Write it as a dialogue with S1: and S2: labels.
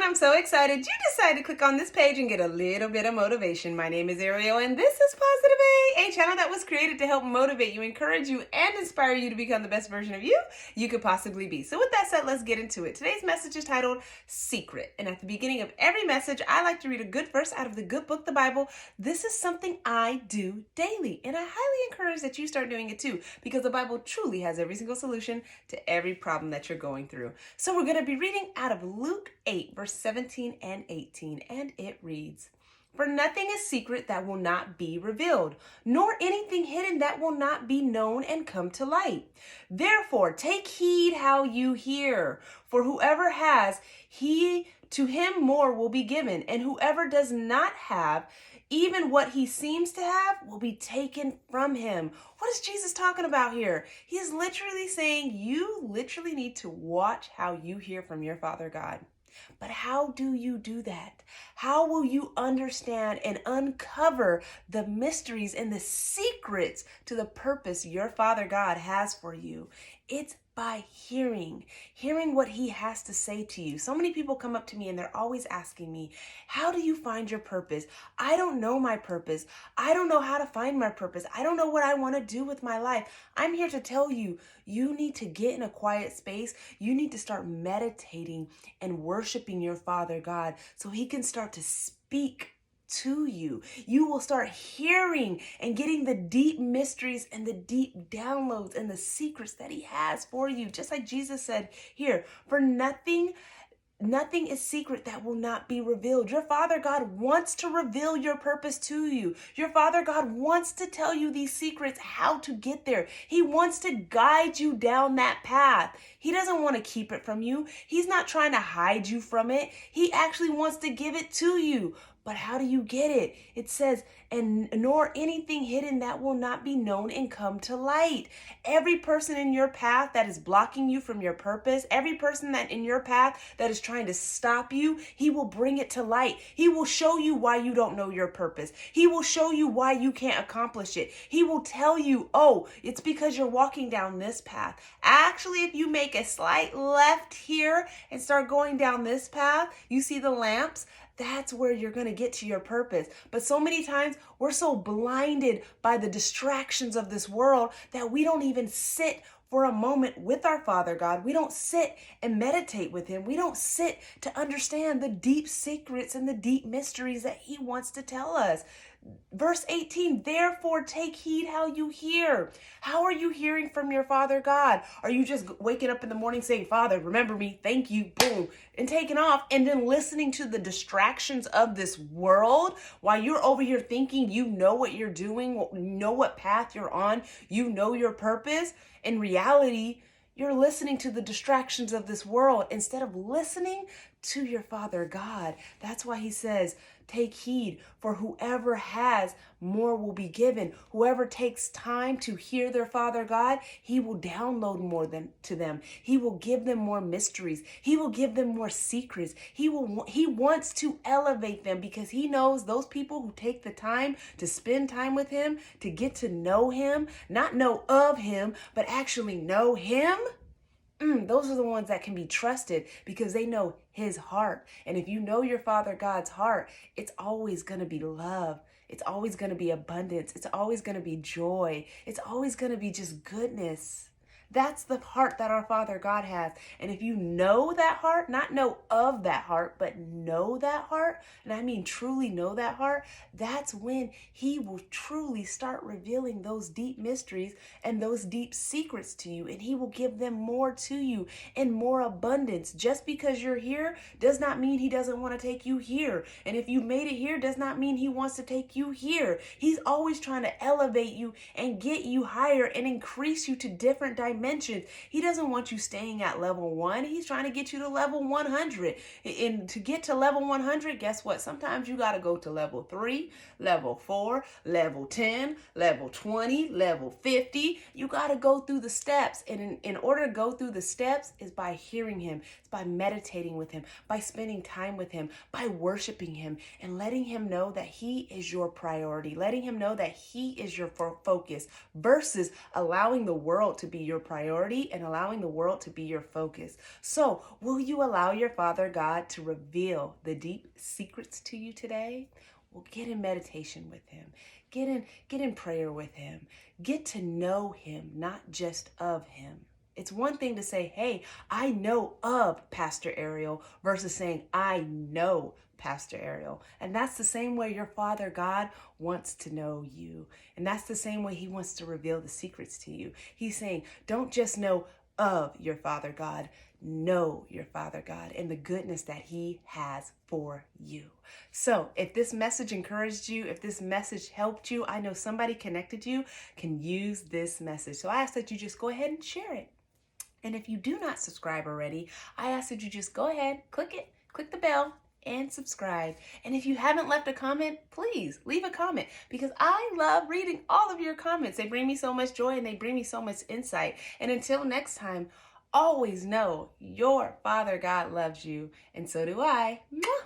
S1: I'm so excited you decided to click on this page and get a little bit of motivation. My name is Ariel, and this is Positive A channel that was created to help motivate you, encourage you, and inspire you to become the best version of you could possibly be. So with that said, let's get into it. Today's message is titled Secret. And at the beginning of every message, I like to read a good verse out of the good book, the Bible. This is something I do daily, and I highly encourage that you start doing it too, because the Bible truly has every single solution to every problem that you're going through. So we're going to be reading out of Luke 8, verse 17 and 18, and it reads, "For nothing is secret that will not be revealed, nor anything hidden that will not be known and come to light. Therefore, take heed how you hear, for whoever has, to him more will be given, and whoever does not have, even what he seems to have will be taken from him." What is Jesus talking about here? He is literally saying you literally need to watch how you hear from your Father God. But how do you do that? How will you understand and uncover the mysteries and the secrets to the purpose your Father God has for you? It's by hearing what he has to say to you. So many people come up to me and they're always asking me, how do you find your purpose? I don't know my purpose. I don't know how to find my purpose. I don't know what I want to do with my life. I'm here to tell you, you need to get in a quiet space. You need to start meditating and worshiping your Father God so he can start to speak to you. You will start hearing and getting the deep mysteries and the deep downloads and the secrets that he has for you. Just like Jesus said here, for nothing is secret that will not be revealed. Your Father God wants to reveal your purpose to you. Your Father God wants to tell you these secrets, how to get there. He wants to guide you down that path. He doesn't want to keep it from you. He's not trying to hide you from it. He actually wants to give it to you. But how do you get it? It says, and nor anything hidden that will not be known and come to light. Every person in your path that is blocking you from your purpose, every person that in your path that is trying to stop you, he will bring it to light. He will show you why you don't know your purpose. He will show you why you can't accomplish it. He will tell you, oh, it's because you're walking down this path. Actually, if you make a slight left here and start going down this path, you see the lamps? That's where you're going to get to your purpose. But so many times we're so blinded by the distractions of this world that we don't even sit for a moment with our Father God. We don't sit and meditate with him. We don't sit to understand the deep secrets and the deep mysteries that he wants to tell us. Verse 18, therefore take heed how you hear. How are you hearing from your Father God? Are you just waking up in the morning saying, Father, remember me, thank you, boom, and taking off, and then listening to the distractions of this world while you're over here thinking you know what you're doing, you know what path you're on, you know your purpose? In reality, you're listening to the distractions of this world instead of listening to your Father God. That's why he says, take heed, for whoever has, more will be given. Whoever takes time to hear their Father God, he will download more to them. He will give them more mysteries. He will give them more secrets. He wants to elevate them because he knows those people who take the time to spend time with him, to get to know him, not know of him, but actually know him. Those are the ones that can be trusted because they know his heart. And if you know your Father God's heart, it's always going to be love. It's always going to be abundance. It's always going to be joy. It's always going to be just goodness. That's the heart that our Father God has. And if you know that heart, not know of that heart, but know that heart, and I mean truly know that heart, that's when he will truly start revealing those deep mysteries and those deep secrets to you. And he will give them more to you in more abundance. Just because you're here does not mean he doesn't want to take you here. And if you made it here does not mean he wants to take you here. He's always trying to elevate you and get you higher and increase you to different dimensions. He doesn't want you staying at level 1. He's trying to get you to level 100. And to get to level 100, guess what? Sometimes you got to go to level 3, level 4, level 10, level 20, level 50. You got to go through the steps. And in order to go through the steps is by hearing him. It's by meditating with him, by spending time with him, by worshiping him and letting him know that he is your priority, letting him know that he is your focus versus allowing the world to be your priority and allowing the world to be your focus. So, will you allow your Father God to reveal the deep secrets to you today? Well, get in meditation with him. Get in prayer with him. Get to know him, not just of him. It's one thing to say, hey, I know of Pastor Ariel versus saying, I know Pastor Ariel. And that's the same way your Father God wants to know you. And that's the same way he wants to reveal the secrets to you. He's saying, don't just know of your Father God, know your Father God and the goodness that he has for you. So if this message encouraged you, if this message helped you, I know somebody connected to you can use this message. So I ask that you just go ahead and share it. And if you do not subscribe already, I ask that you just go ahead, click the bell, and subscribe. And if you haven't left a comment, please leave a comment, because I love reading all of your comments. They bring me so much joy and they bring me so much insight. And until next time, always know your Father God loves you, and so do I. Mwah!